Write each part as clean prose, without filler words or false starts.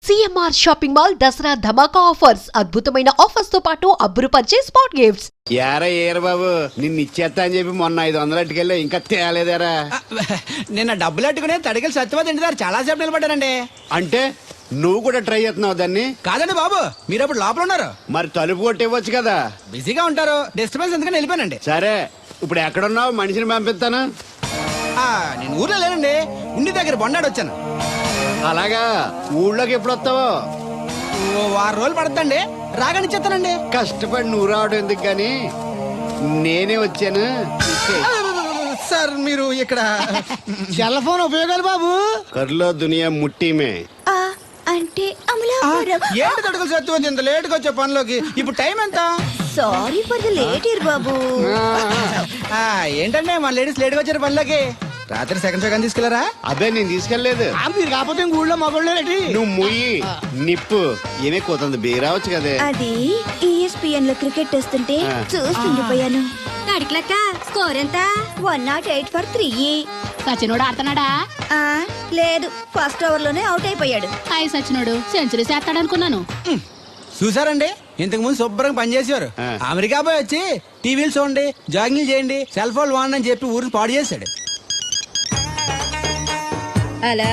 CMR shopping mall Dasara ధమాకా offers అద్భుతమైన offers తో పాటు అబ్బురుపరిచే స్పాట్ గిఫ్ట్స్. యారా ఏరు బాబు నిన్ను ఇచ్చేస్తా అని చెప్పి మొన్న 500 అట్టుకెళ్ళి ఇంకా తేలేదారా? నిన్న డబ్బులు అట్టుకునే తడికలు సత్యవతి ఇంటి దగ్గర చాలా సేపు నిలబడ్డానండి. అంటే నువ్వు కూడా ట్రై చేస్తున్నావు దాన్ని? కాదండి బాబు, మీరు అప్పుడు లోపల ఉన్నారు. మరి తలుపు కొట్టివ్వచ్చు కదా. బిజీగా ఉంటారు, డిస్టర్బెన్స్ ఎందుకని వెళ్ళిపోయానండి. సరే ఇప్పుడు ఎక్కడున్నావు? మనిషిని పంపిస్తాను. నేను ఊర్లో లేనండి, ఇంటి దగ్గర బొండాడు వచ్చాను. అలాగా, ఊళ్ళోకి ఎప్పుడు వస్తావో? ఓ 6 రోజులు పడుతుందండి, రాగానే చెప్తానండి. కష్టపడి నువ్వు రావడం ఎందుకు గాని నేనే వచ్చాను. సార్ మీరు ఇక్కడ సెల్ ఫోన్ ఉపయోగాలు బాబు కర్లో దునియా ముట్టిమే అంటే అమలాపురం. ఏంటి తడుకులు సత్యవతి ఇంత లేట్ గా వచ్చే పనిలోకి? ఇప్పుడు టైం ఎంత? Sorry for the late year బాబు. ఏంటంటే మన లేడీస్ లేట్ గా వచ్చారు పనిలోకి. రాత్రి సెకండ్ సెకండ్ తీసుకెళ్లారా? అదే నేను తీసుకెళ్లేదు. మీరు కాకపోతే ఊళ్ళో మగోళ్ళు నువ్వు ముయ్యి నిప్పు ఏమే కోతుంది బీరావచ్చు కదే. అది ఈఎస్పిఎన్ లో క్రికెట్ వస్తుంటే చూస్తుండిపోయాను. అడిక్లక్క స్కోర్ ఎంత? 108 for 3. సచినోడు ఆడుతున్నాడా? లేదు, ఫస్ట్ ఓవర్ లోనే అవుట్ అయిపోయాడు. హాయ్ సచినోడు సెంచరీ చేస్తాడనుకున్నాను. చూసారండి, ఇంతకు ముందు శుభ్రంగా పనిచేసేవారు. అమెరికా పోయి వచ్చి టీవీలు చూడండి, జాగింగ్ చేయండి, సెల్ ఫోన్ వాడండి అని చెప్పి ఊరికి పాడు చేశాడు. అలా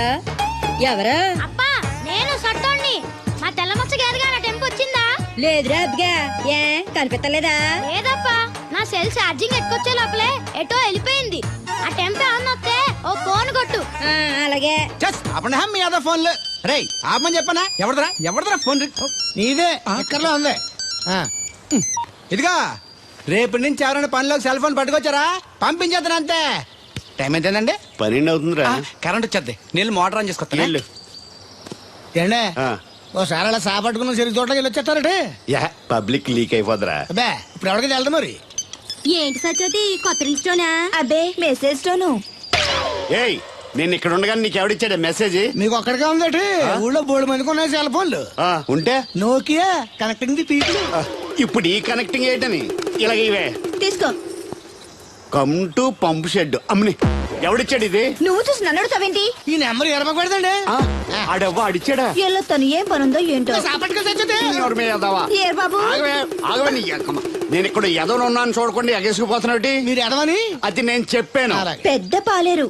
ఎవరా? అప్పా నేను సట్టోణ్ణి. మా తెల్లమచ్చ గారిగా నా టెంపు వచ్చిందా? లేదురా అబ్బగా, ఏ కనిపెట్టలేదా? లేదప్పా, నా సెల్ ఛార్జింగ్ ఎక్కొచ్చే లోపలే ఎటో వెళ్ళిపోయింది. ఆ టెంపు ఏమన్నా వస్తే ఓ ఫోన్ కొట్టు. అలాగే అప్పుడు మీ అదో ఫోన్లు రే ఆపమని చెప్పనా? ఎవడదరా ఫోన్? నీదే ఎక్కర్లో ఉంది. ఇదిగా రేపటి నుంచి ఎవరైనా పనిలోకి సెల్ ఫోన్ పట్టుకొచ్చారా పంపించేద్దాను అంతే. టైం ఎంతేనండి? 12 అవుతుందిరా. కరెంట్ వచ్చేద్ది, నీళ్ళు మోటార్ ఆన్ చేసుకొస్తాను. ఏండే ఓసారి అలా సాపట్టుకున్న సరి చోట్లకి వెళ్ళి వచ్చేస్తారంటే పబ్లిక్ లీక్ అయిపోద్రా. అబ్బే ఇప్పుడు ఎవరికి వెళ్తాం మరి? ఏంటి సత్యవతి కొత్త రిజిస్టోనా? అబ్బే మెసేజ్ తోను. ఏయ్ నేను ఇక్కడ ఉండగానే నీకు ఎవడిచ్చాడు మెసేజ్? మీకు ఒక్కడిగా ఉందటి ఊళ్ళో 3 మందికి ఉన్నాయి సెల్ ఫోన్లు. ఉంటే నోకియా కనెక్టింగ్ ది పీపుల్. ఇప్పుడు ఈ కనెక్టింగ్ ఏంటని ఇలాగ ఇవే తీసుకో. Come to pump shed. అమ్మని ఎవడిచ్చాడు ఇది? నువ్వు చూసి నన్ను అడుగుతావేంటి? ఈ నెంబర్ ఎరమకు పెడతాండి. ఆడవ్వ అడిచాడా? ఎల్లో తను ఏం పనుందో ఏంటో. ఏర్ బాబు నేను ఇక్కడ ఎదవను ఉన్నాను చూడకుండా ఎగేసుకుపోతున్నట్టు మీరు ఎదవని అది నేను చెప్పాను. పెద్ద పాలేరు.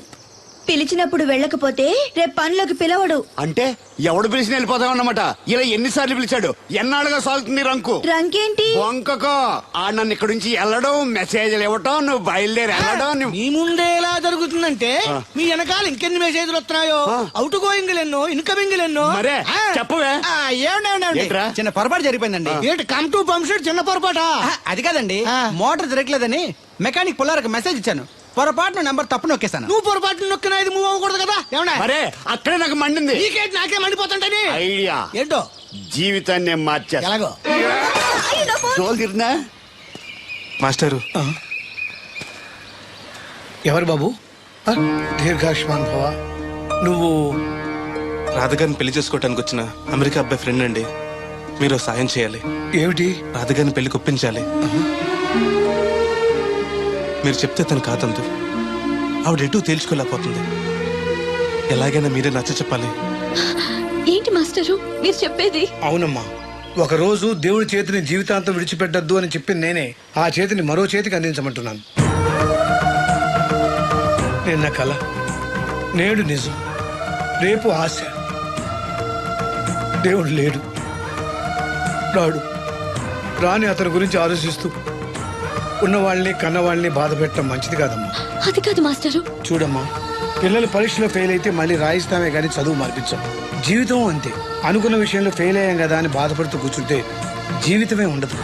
పిలిచినప్పుడు వెళ్ళకపోతే రేపు పనిలోకి పిలవడు. అంటే ఎవడు పిలిచిన వెళ్ళిపోతావు అన్నమాట. ఇలా ఎన్నిసార్లు పిలిచాడు? ఎన్నాళ్ళుగా సాగుతుంది రంకు? రంకేంటి? వంకకో ఆ నన్ను ఇక్కడ నుంచి వెళ్ళడం, మెసేజ్లు ఇవ్వటం, నువ్వు బయలుదేరి వెళ్ళడం. మీ ముందే ఎలా జరుగుతుందంటే మీ వెనకాల ఇంకెన్ని మెసేజ్లు వస్తున్నాయో. అవుట్ గోయింగ్ ఎన్నో, ఇన్కమింగ్ ఎన్నో. మరే చెప్పవే. చిన్న పొరపాటు జరిగిపోయిందండి. ఏంటి కమ్ టు పంప్ షెడ్ చిన్న పొరపాట? అది కాదండి, మోటార్ తిరగలేదని మెకానిక్ పుల్లారకు మెసేజ్ ఇచ్చాను. పొరపాటున నెంబర్ తప్పు నొక్కేస్తాను. నువ్వు పొరపాటు నొక్కినా ఇది మూవ్ అవ్వకూడదు కదా. ఏమన్నా మరే అక్కడే నాకు మండింది. నీకేంటి నాకే మండిపోతుంటని ఐడియా ఏంటో జీవితాన్ని నేను మార్చేస్తా. ఎలాగో తోలు తిరిగినా మాస్టరు. ఎవరు బాబు? దీర్ఘాయుష్మాన్ భవ. నువ్వు రాధగారిని పెళ్లి చేసుకోవటానికి వచ్చిన అమెరికా అబ్బాయి ఫ్రెండ్ అండి. మీరు సాయం చేయాలి. ఏమిటి? రాధగారిని పెళ్లికి ఒప్పించాలి. మీరు చెప్తే తను కాదందు. ఆవిడ ఎటూ తేల్చుకోలేకపోతుంది. ఎలాగైనా మీరే నచ్చ చెప్పాలి. ఏంటి మాస్టరు మీరు చెప్పేది? అవునమ్మా, ఒకరోజు దేవుడి చేతిని జీవితాంతం విడిచిపెట్టద్దు అని చెప్పింది నేనే. ఆ చేతిని మరో చేతికి అందించమంటున్నాను. నిన్న కల, నేడు నిజం, రేపు ఆశ. దేవుడు లేడు, రాడు. రాని అతని గురించి ఆలోచిస్తూ ఉన్నవాళ్ళని కన్నవాళ్ళని బాధ పెట్టడం మంచిది కాదమ్మా. అది కాదు మాస్టరు. చూడమ్మా, పిల్లలు పరీక్షలో ఫెయిల్ అయితే మళ్ళీ రాయిస్తామే గానీ చదువు మార్పించాం. జీవితం అంతే. అనుకున్న విషయంలో ఫెయిల్ అయ్యాం కదా అని బాధపడుతూ కూర్చుంటే జీవితమే ఉండదు.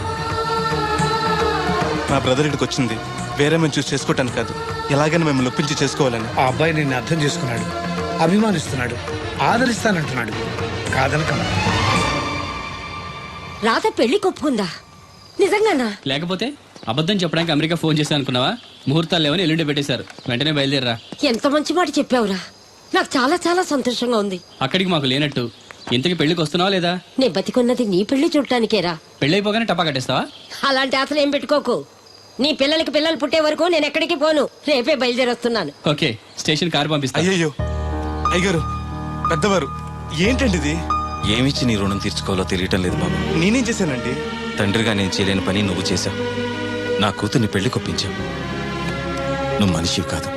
మా బ్రదర్ ఇక్కడికి వచ్చింది వేరే మేము చూసి చేసుకోవటానికి కాదు, ఎలాగైనా మిమ్మల్ని ఒప్పించి చేసుకోవాలని. ఆ అబ్బాయి నిన్ను అర్థం చేసుకున్నాడు, అభిమానిస్తున్నాడు, ఆదరిస్తానంటున్నాడు. కాదనకమ్మా. రాధ పెళ్లి కొప్పుకుందా? నిజంగానా? లేకపోతే అబద్ధం చెప్పడానికి అమెరికా ఫోన్ చేశాను అనుకున్నావా? ముహూర్తాలు లేవని ఎల్లుండి పెట్టేశారు. వెంటనే బయలుదేరరా. ఎంత మంచి మాట చెప్పావురా. నాకు చాలా చాలా సంతోషంగా ఉంది. అక్కడికి మాకు లేనట్టు ఇంతకి పెళ్లికి వస్తున్నావా లేదా? నే బతికున్నది నీ పెళ్లి చూడటానికేరా. పెళ్ళైపోగానే టపా కట్టేస్తావా? అలాంటి ఆశలు ఏం పెట్టుకోకు. నీ పిల్లలకి పిల్లలు పుట్టే వరకు నేను ఎక్కడికి పోను. రేపే బయలుదేరొస్తున్నాను. ఓకే, స్టేషన్ కారు పంపిస్తా. అయ్యయ్యో అయ్యగారు, పెద్దవారు, ఏంటండి ఇది? ఏమిచ్చి నీ రుణం తీర్చుకోవాలో తెలియటం లేదు బాబు. నేనేం చేశానండి? తండ్రిగా నేను చేయలేని పని నువ్వు చేశావు. నా కూతుర్ని పెళ్లి కొప్పించావు. నువ్వు మనిషివి కాదు,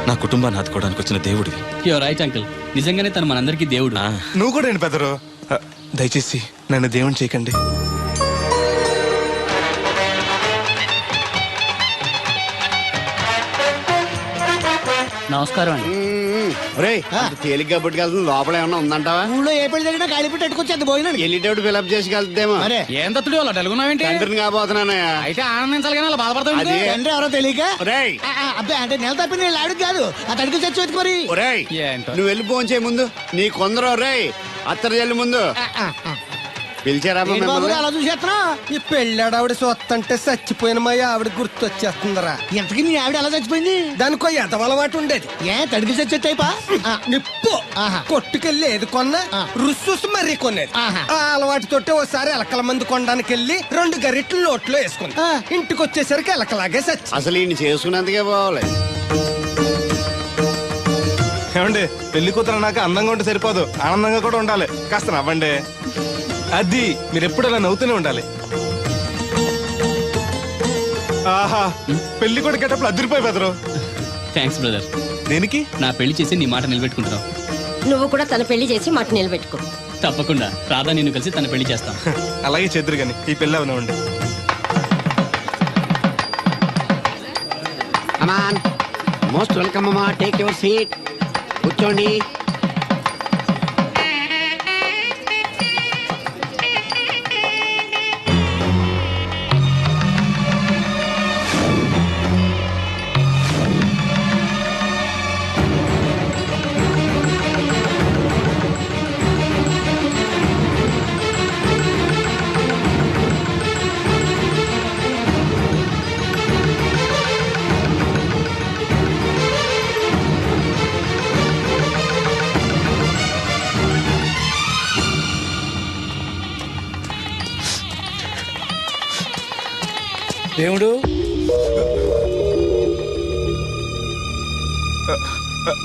నా కుటుంబాన్ని ఆదుకోవడానికి వచ్చిన దేవుడివి. Your right uncle. నిజంగానే తను మనందరికీ దేవుడు. నువ్వు కూడా ఏంటి పెద్దరు? దయచేసి నన్ను దేవుని చేయకండి. నమస్కారం అండి. రేయ్ తేలిగ్గా పట్టుకెళ్తుంది, లోపల ఏమన్నా ఉందంటావా? ఊళ్ళో ఏ పెళ్లి జరిగినా కాలిపెట్టి ఎట్టుకొచ్చేది భోజనం. వెళ్ళేటప్పుడు ఫిలప్ చేసి వెళ్తేమో. మరే ఏం తత్తుడు అలా తెలుగున్నావేంటి? తండ్రిని కాబోతున్నానయ్యా. అయితే ఆనందించాలి కానీ అలా బాధపడతావు. అది తండ్రి ఎవరో తెలియక రేయ్ అబ్బాయి అంటే నెల తప్పి నేను ఆడికి కాదు ఆ తడికి చచ్చి వెతుకు మరి. ఒరేయ్ ఏంటో. నువ్వు వెళ్ళి ఫోన్ చేయ ముందు. నీ కొందరు రేయ్ అత్తరు జల్లి ముందు పిలిచారా ఏంటి బాబు మిమ్మల్ని? అలా చూసేస్తున్నా. ఈ పెళ్ళాడు ఆవిడ సొత్తంటే చచ్చిపోయిన మా ఆవిడ గుర్తొచ్చేస్తుందరా. ఇంతకీ నీ ఆవిడ ఎలా చచ్చిపోయింది? దానికో ఎంత అలవాటు ఉండేది. ఏ తడికి చచ్చేటైపా? నిప్పు కొట్టుకెళ్ళి ఏది కొన్నా రుస్సుస్ మరీ కొనేది. ఆహా. ఆ అలవాటు తోటే ఓసారి ఎలకల మందు కొనడానికి వెళ్ళి 2 గరిట్లు నోట్లో వేసుకుంది. ఇంటికి వచ్చేసరికి ఎలకలాగే చచ్చి. అసలు ఈయన చేసుకున్నందుకే పోవాలి. ఏమండి, పెళ్లి కూతురు నాకు అందంగా ఉంటే సరిపోదు, ఆనందంగా కూడా ఉండాలి. కాస్త నవ్వండి. అది మీరు ఎప్పుడు అలా నవ్వుతూనే ఉండాలి. ఆహా, పెళ్లి కూడా గెటప్పుడు అదిరిపోయి బెదరు. Thanks brother. దేనికి? నా పెళ్లి చేసి నీ మాట నిలబెట్టుకుంటున్నావు. నువ్వు కూడా తన పెళ్లి చేసి మాట నిలబెట్టుకో. తప్పకుండా రాధా నిన్ను కలిసి తన పెళ్లి చేస్తాం. అలాగే చెద్దురు గాని ఈ పెళ్లి అవనివ్వండి. అమాన్ మోస్ట్ వెల్కమ్ అమ్మా, టేక్ యువర్ సీట్, కూర్చోండి. దేవుడు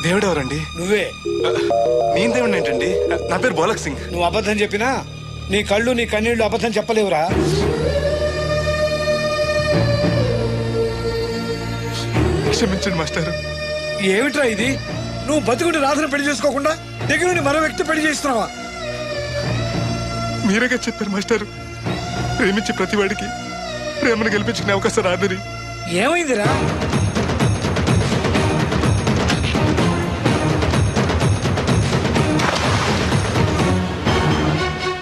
దేవుడు ఎవరండి? నువ్వే. నేను దేవుడిని ఏంటండి? నా పేరు బోలక్ సింగ్. నువ్వు అబద్ధం చెప్పినా నీ కళ్ళు నీ కన్నీళ్లు అబద్ధం చెప్పలేవురా. క్షమించండి మాస్టర్. ఏమిట్రా ఇది? నువ్వు బతుకుంటే రాధను పెళ్లి చేసుకోకుండా దగ్గర నుండి మరో వ్యక్తి పెళ్లి చేస్తున్నావా? మీరేగా చెప్పారు మాస్టర్, ప్రేమించే ప్రతివాడికి ప్రేమను గెలిపించుకునే అవకాశం రాదని. ఏమైందిరా?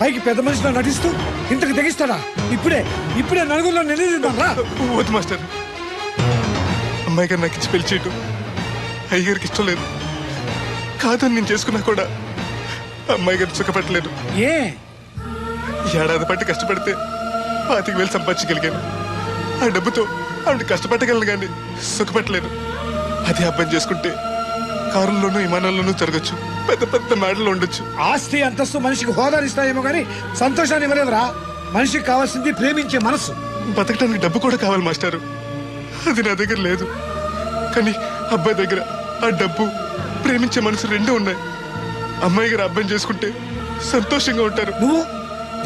పైకి పెద్ద మనిషిలో నటిస్తూ ఇంతకు తెగిస్తాడా? ఇప్పుడే నలుగురిలో నిలదీద్దాం రా. వద్దు మాస్టర్, అమ్మాయి గారు నాకు ఇచ్చి పెళ్లి చేయటం అయ్యగారికి ఇష్టం లేదు. కాదని నేను చేసుకున్నా కూడా అమ్మాయి గారు సుఖపెట్టలేదు. ఏ ఏడాది పట్టి కష్టపడితే 25,000 సంపాదించగలిగాను. ఆ డబ్బుతో ఆవిడ కష్టపట్టగలను కానీ సుఖపెట్టలేను. అదే అబ్బాయి చేసుకుంటే కారుల్లోనూ విమానాల్లోనూ తిరగచ్చు, పెద్ద పెద్ద మేడలు ఉండొచ్చు. ఆస్తి అంతస్తు మనిషికి హోదానిస్తాయేమో కానీ సంతోషాన్ని ఇవ్వలేదురా. మనిషికి కావాల్సింది ప్రేమించే మనసు. బతకడానికి డబ్బు కూడా కావాలి మాస్టారు, అది నా దగ్గర లేదు. కానీ అబ్బాయి దగ్గర ఆ డబ్బు, ప్రేమించే మనసు రెండూ ఉన్నాయి. అమ్మాయి గారు అబ్బాయిని చేసుకుంటే సంతోషంగా ఉంటారు. నువ్వు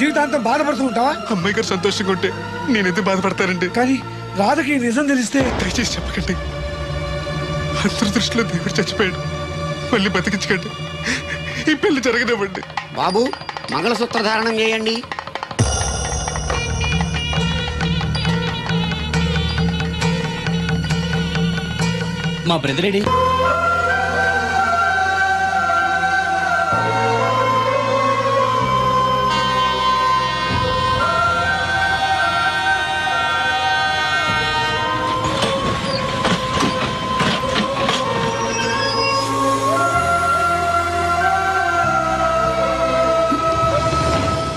జీవితాంతం బాధపడుతూ ఉంటావా? అమ్మాయి గారు సంతోషంగా ఉంటే నేనెందుకు బాధపడతానండి? కానీ రాధకి నిజం తెలిస్తే దయచేసి చెప్పకండి. అందరి దృష్టిలో దేవుడు చచ్చిపోయాడు, మళ్ళీ బతికించకండి. ఈ పెళ్లి జరగనివ్వండి. బాబు మంగళసూత్ర ధారణం చేయండి. మా బ్రదర్ ఏడి?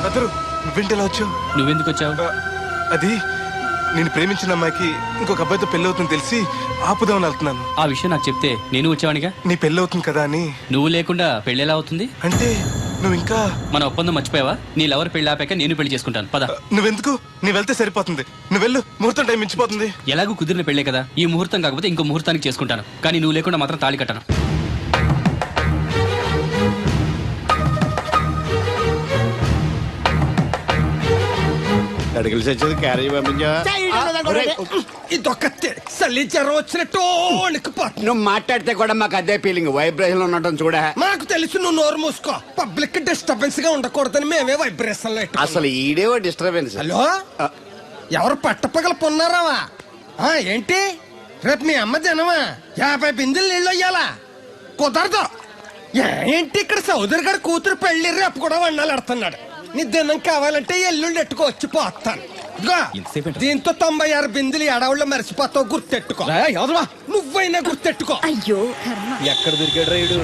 అందరూ నువ్వేంటి ఎలా వచ్చావు? నువ్వెందుకు వచ్చావు? అది నేను ప్రేమించిన అమ్మాయికి ఇంకొక అబ్బాయితో పెళ్లి అవుతుందని తెలిసి ఆపుదామని వెళ్తున్నాను. ఆ విషయం నాకు చెప్తే నేను వచ్చేవానిగా. నీ పెళ్లి అవుతుంది కదా అని. నువ్వు లేకుండా పెళ్లి ఎలా అవుతుంది? అంటే నువ్వు ఇంకా మన ఒప్పందం మర్చిపోయావా? నీ లవర్ పెళ్లి ఆపాక నేను పెళ్లి చేసుకుంటాను. పద. నువ్వెందుకు? నీ వెళ్తే సరిపోతుంది. నువ్వు వెళ్ళు, ముహూర్తం టైం మించిపోతుంది. ఎలాగూ కుదిరిన పెళ్లే కదా, ఈ ముహూర్తం కాకపోతే ఇంకో ముహూర్తానికి చేసుకుంటాను. కానీ నువ్వు లేకుండా మాత్రం తాళి కట్టను. మెడికల్ సెక్షన్ క్యారేజ్ పంపించా ఇదొక చలి జ్వరం వచ్చినట్టు వణికిపోతుంది. నువ్వు మాట్లాడితే కూడా మాకు అదే ఫీలింగ్ వైబ్రేషన్ ఉండటం చూడ. మాకు తెలుసు, నువ్వు నోరు మూసుకో. పబ్లిక్ డిస్టర్బెన్స్ గా ఉండకూడదని మేమే వైబ్రేషన్ లో అసలు ఈడేవో డిస్టర్బెన్స్. హలో, ఎవరు పట్టపగల పొన్నారావా? ఏంటి రేపు మీ అమ్మ జనమా 50 బిందెలు నీళ్ళు అయ్యాలా? కుదరదు. ఏంటి ఇక్కడ సౌదరి గారి కూతురు పెళ్లి రేపు కూడా వండాలి ఆడుతున్నాడు. నీ దినం కావాలంటే ఎల్లుండి ఎట్టుకోవచ్చు పోతాను. దీంతో 96 బిందెలు ఎడవుల్లో మరిచిపోతావు, గుర్తెట్టుకో. నువ్వైనా గుర్తెట్టుకో. అయ్యో ఎక్కడ దొరికాడు రైడు?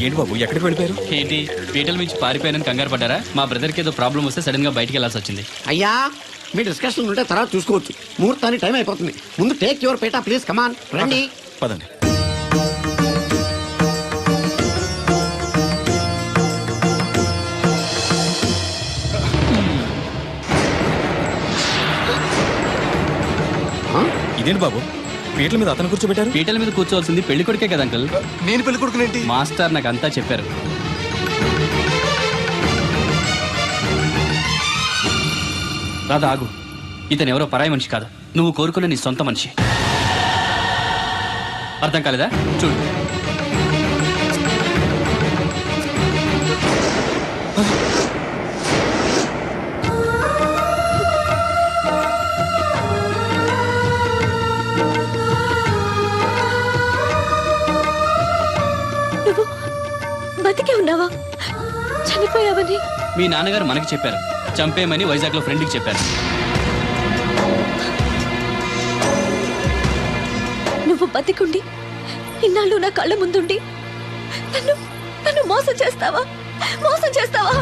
ఏంటి బాబు, ఎక్కడికి వెళ్ళిపోయారు? ఏంటి పీటల నుంచి పారిపోయానని కంగారు పడ్డారా? మా బ్రదర్కి ఏదో ప్రాబ్లం వస్తే సడన్ గా బయటికి వెళ్ళాల్సి వచ్చింది. అయ్యా మీ డిస్కషన్ ఉంటే తర్వాత చూసుకోవచ్చు. ముహూర్తానికి టైం అయిపోతుంది. ముందు టేక్ యువర్ పేటా ప్లీజ్. కమాన్ రండి. పదండి. ఇదేంటి బాబు, పీటల మీద అతను కూర్చోబెట్టారు? పీటల మీద కూర్చోవాల్సింది పెళ్లి కొడుకే కదా అంకుల్. నేను పెళ్లి కొడుకునేంటి? మాస్టర్ నాకు అంతా చెప్పారు. రాదా ఆగు, ఇతను ఎవరో పరాయి మనిషి కాదు, నువ్వు కోరుకున్న నీ సొంత మనిషి. అర్థం కాలేదా? చూడు. నువ్వు బతికే ఉన్నావా? చనిపోయావని మీ నాన్నగారు మనకి చెప్పారు, చంపేయమని వైజాగ్ లో ఫ్రెండ్కి చెప్పారు. నువ్వు బతికుండి ఇన్నాళ్ళు నా కళ్ళ ముందుండి నన్ను నన్ను మోసం చేస్తావా? మోసం చేస్తావా?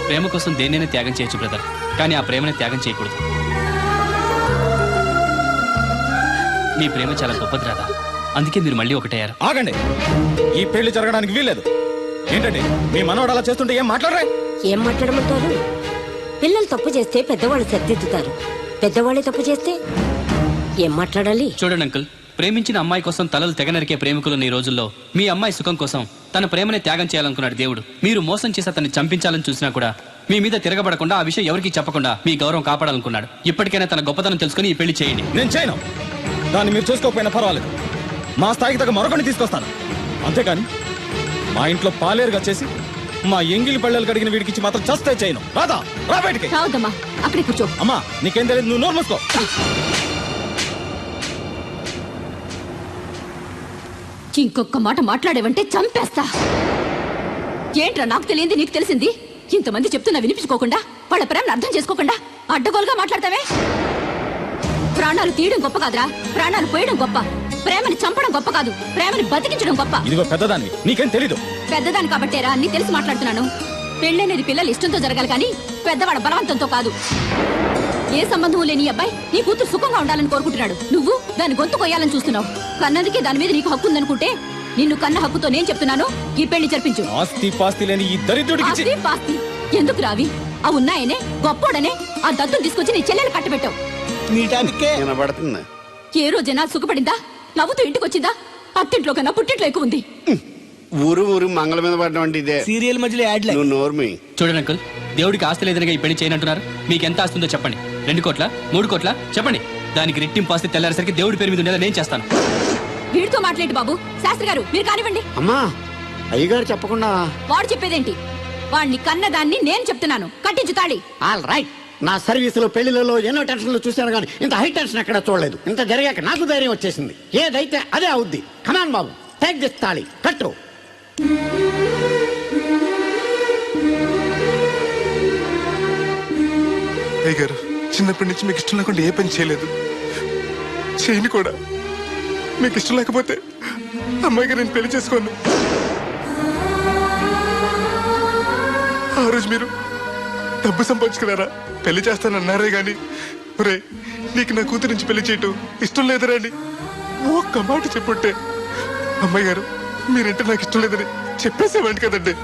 ప్రేమ కోసం దేన్నైనా త్యాగం చేయొచ్చు బ్రదర్, కానీ ఆ ప్రేమని త్యాగం చేయకూడదు. మీ ప్రేమ చాలా గొప్పది రాదా, అందుకే మీరు మళ్ళీ ఒకటయ్యారు. ఆగండి, ఈ పెళ్లి జరగడానికి వీల్లేదు. ఏంటండి మీ మనోడు అలా చేస్తుంటే ఏం మాట్లాడరా? ఏం మాట్లాడమంటారు? పిల్లలు తప్పు చేస్తే పెద్దవాళ్ళు సరిదిద్దుతారు, పెద్దవాళ్ళే తప్పు చేస్తే ఏం మాట్లాడాలి? చూడండి అంకుల్, ప్రేమించిన అమ్మాయి కోసం తలలు తెగ నరికే ప్రేమికులున్న ఈ రోజుల్లో మీ అమ్మాయి సుఖం కోసం తన ప్రేమని త్యాగం చేయాలనుకున్నాడు దేవుడు. మీరు మోసం చేసి అతన్ని చంపించాలని చూసినా కూడా మీ మీద తిరగబడకుండా ఆ విషయం ఎవరికీ చెప్పకుండా మీ గౌరవం కాపాడాలనుకున్నాడు. ఇప్పటికైనా తన గొప్పతనం తెలుసుకుని ఈ పెళ్లి చేయండి. నేను చేయను. దాన్ని మీరు చూసుకోకపోయినా పర్వాలేదు, మా స్థాయికి తగ్గ మరొకటి తీసుకొస్తాను. అంతేకాని మా ఇంట్లో పాలేరుగా చేసి మా ఎంగిలి పళ్ళలు కడిగిన వీడికి మాత్రం చస్తే చేయను. రాదా, రా బయటికి. రావద్దమ్మా, అక్కడే కూర్చో. అమ్మా నీకేం తెలియదు, నువ్వు నోరు మూసుకో. ఇంకొక మాట మాట్లాడేవంటే చంపేస్తా. ఏంట్రా నాకు తెలియంది నీకు తెలిసింది? ఇంతమంది చెప్తున్నా వినిపించుకోకుండా, వాళ్ళ ప్రేమను అర్థం చేసుకోకుండా అడ్డగోలుగా మాట్లాడతావే. ప్రాణాలు తీయడం గొప్ప కాదురా, ప్రాణాలు పోయడం గొప్ప. ప్రేమని చంపడం గొప్ప కాదు, ప్రేమని బతికించడం గొప్ప. ఇదిగో పెద్దదాన్ని, నీకేం తెలీదు. పెద్దదాని కాబట్టేరా అన్ని తెలిసి మాట్లాడుతున్నాను. పెళ్ళనేది పిల్లలు ఇష్టంతో జరగాలి కానీ పెద్దవాడ బలవంతంతో కాదు. ఏ సంబంధం లేని అబ్బాయి నీ కూతురు సుఖంగా ఉండాలని కోరుకుంటున్నాడు. నువ్వు దాని గొంతు కొయ్యాలని చూస్తున్నావు. కన్నందుకే దాని మీద నీకు హక్కు ఉందనుకుంటే నిన్ను కన్న హక్కుతో నేను చెప్తున్నాను, ఈ పెళ్లి జరిపించు. ఆస్తి పాస్తి లేని ఈ దరిద్రుడికి ఆస్తి పాస్తి ఎందుకు రావి? ఆ ఉన్నాయనే గొప్పోడనే ఆ దత్తును తీసుకొచ్చి నీ చెల్లెలు కట్టబెట్టావు. వినబడుతుంది. ఏ రోజైనా సుఖపడిందా? నవ్వుతూ ఇంటికి వచ్చిందా? అత్తింట్లో కన్నా పుట్టింట్లో ఎక్కువ ఉంది. ఊరు ఊరు మంగళ మీద పడడం అంటే ఇదే. సీరియల్ మధ్యలో యాడ్ నువ్వు నోర్మి. చూడండి అంకుల్, దేవుడికి ఆస్తి లేదనగా ఈ పెళ్లి చేయనంటున్నారు. మీకు ఎంత ఆస్తుందో చెప్పండి. 2 కోట్ల 3 కోట్ల చెప్పండి. దానికి రెట్టింపు ఆస్తి తెల్లారేసరికి దేవుడి పేరు మీద ఉండేలా నేను చేస్తాను. వీడితో మాట్లాడి బాబు. శాస్త్రి గారు మీరు కానివ్వండి. అమ్మా అయ్యగారు చెప్పకుండా వాడు చెప్పేదేంటి? వాడిని కన్నదాన్ని నేను చెప్తున్నాను, కట్టించు తాళి. All right. నా సర్వీసులో పెళ్లిలలో ఎన్నో టెన్షన్లు చూశాను కానీ ఇంత హై టెన్షన్ ఎక్కడ చూడలేదు. ఇంత జరిగాక నాకు ధైర్యం వచ్చేసింది. ఏదైతే అదే అవుద్ది. కమాన్ బాబు, టేక్ దిస్ తాళి, కట్టు. అయ్యగారు చిన్నప్పటి నుంచి మీకు ఇష్టం లేకుండా ఏ పని చేయలేదు, చేయని కూడా. మీకు ఇష్టం లేకపోతే అమ్మాయి గారు నేను పెళ్లి చేసుకోను. ఆ రోజు మీరు డబ్బు సంపాదించుకున్నారా, పెళ్లి చేస్తానన్నారే గాని రే నీకు నా కూతురు నుంచి పెళ్లి చేయటం ఇష్టం లేదురా అని ఒక్క మాట చెప్పుంటే అమ్మాయి గారు మీరంటే నాకు ఇష్టం లేదని చెప్పేసేవాడి కదండి.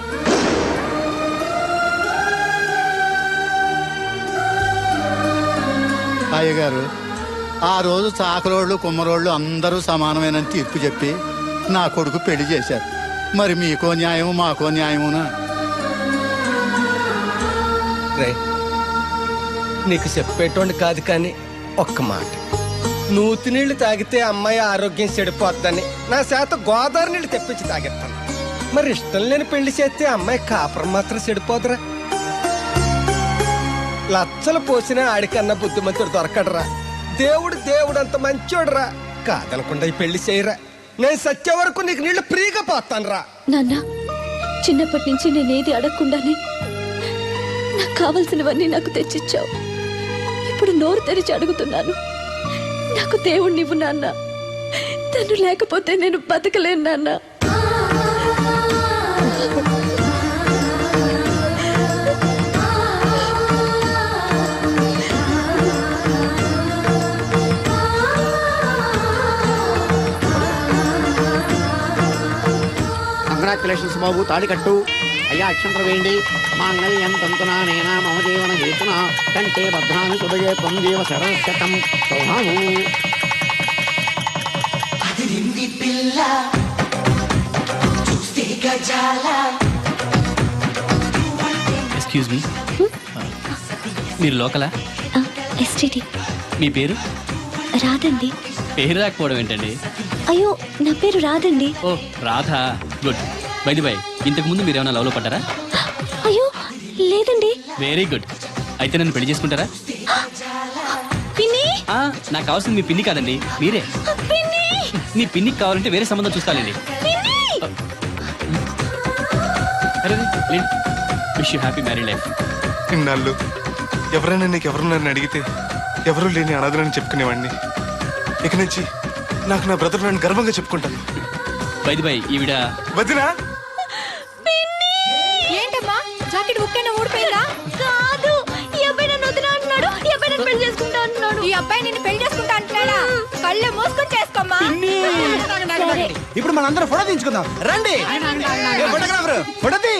అయ్యగారు ఆ రోజు చాకరోళ్ళు కుమ్మరోళ్ళు అందరూ సమానమైన తీర్పు చెప్పి నా కొడుకు పెళ్లి చేశారు. మరి మీకో న్యాయము మాకో న్యాయమునా? రే నీకు చెప్పేటోండి కాదు కానీ ఒక్క మాట, నూతి నీళ్లు తాగితే అమ్మాయి ఆరోగ్యం చెడిపోద్దని నా చేత గోదావరి నీళ్లు తెప్పించి తాగెత్తాను. మరి ఇష్టం లేని పెళ్లి చేస్తే అమ్మాయి కాపురం మాత్రం చెడిపోదురా? లచ్చలు పోసినా ఆడికన్నా బుద్ధిమంతుడు దొరకడరా. దేవుడు దేవుడంత మంచోడురా. కాదనకుండా ఈ పెళ్లి చేయరా. నేను సచ్చే వరకు నీకు నీళ్లు ఫ్రీగా పోతాను రా. నాన్న, చిన్నప్పటి నుంచి నేనేది అడగకుండానే నాకు కావలసినవన్నీ నాకు తెచ్చిచ్చావు. ఇప్పుడు నోరు తెరిచి అడుగుతున్నాను, నాకు దేవుణ్ణివ్వు నాన్న. తను లేకపోతే నేను బతకలేను నాన్న. కంగ్రాచులేషన్స్ బాబు, తాళి కట్టు. అయ్యా అక్షంతలు వేయండి. మాంగళ్యం తంతునా నేనా మమ జీవన హేతునా కంటే భద్రాన్ని సుభగే త్వం జీవ శరశతం సౌహాను. ఎక్స్క్యూజ్ మీ, మీరు లోకలా? ఎస్టీడీ. మీ పేరు? రాదండి. పేరు రాకపోవడం ఏంటండి? అయ్యో, నా పేరు రాదండి. ఓ Radha, good. By the by, ఇంతకు ముందు మీరు ఏమైనా లవ్లో పడ్డారా? అయ్యో లేదండి. Very good. అయితే నన్ను పెళ్లి చేసుకుంటారా? పిన్ని, నాకు కావాల్సింది మీ పిన్ని కాదండి, మీరే. పిన్ని, మీ పిన్నికి కావాలంటే వేరే సంబంధం చూస్తానండి. Wish you happy marry life. ఇన్నాళ్ళు ఎవరైనా నీకు ఎవరున్నారని అడిగితే ఎవరూ లేని అనాథలని చెప్పుకునేవాడిని. ఇక నుంచి నాకు నా బ్రదర్ నన్ను గర్వంగా చెప్పుకుంటాను. బై ది బై, ఈవిడ వదినా. ఏంటమ్మా జాకెట్ ఉక్కైనా ఊడిపోయిందా? కాదు, ఈ అబ్బాయి నన్ను వదినా అంటున్నాడు. ఈ అబ్బాయి నన్ను పెళ్లి చేసుకుంటా అంటున్నాడు. ఈ అబ్బాయి నిన్ను పెళ్లి చేసుకుంటా అంటున్నాడా? కళ్ళు మూసుకొని చేసుకోమ్మా. ఇప్పుడు మనందరం ఫోటో తీయించుకుందాం రండి. ఫోటోగ్రాఫర్ ఫోటో తీ.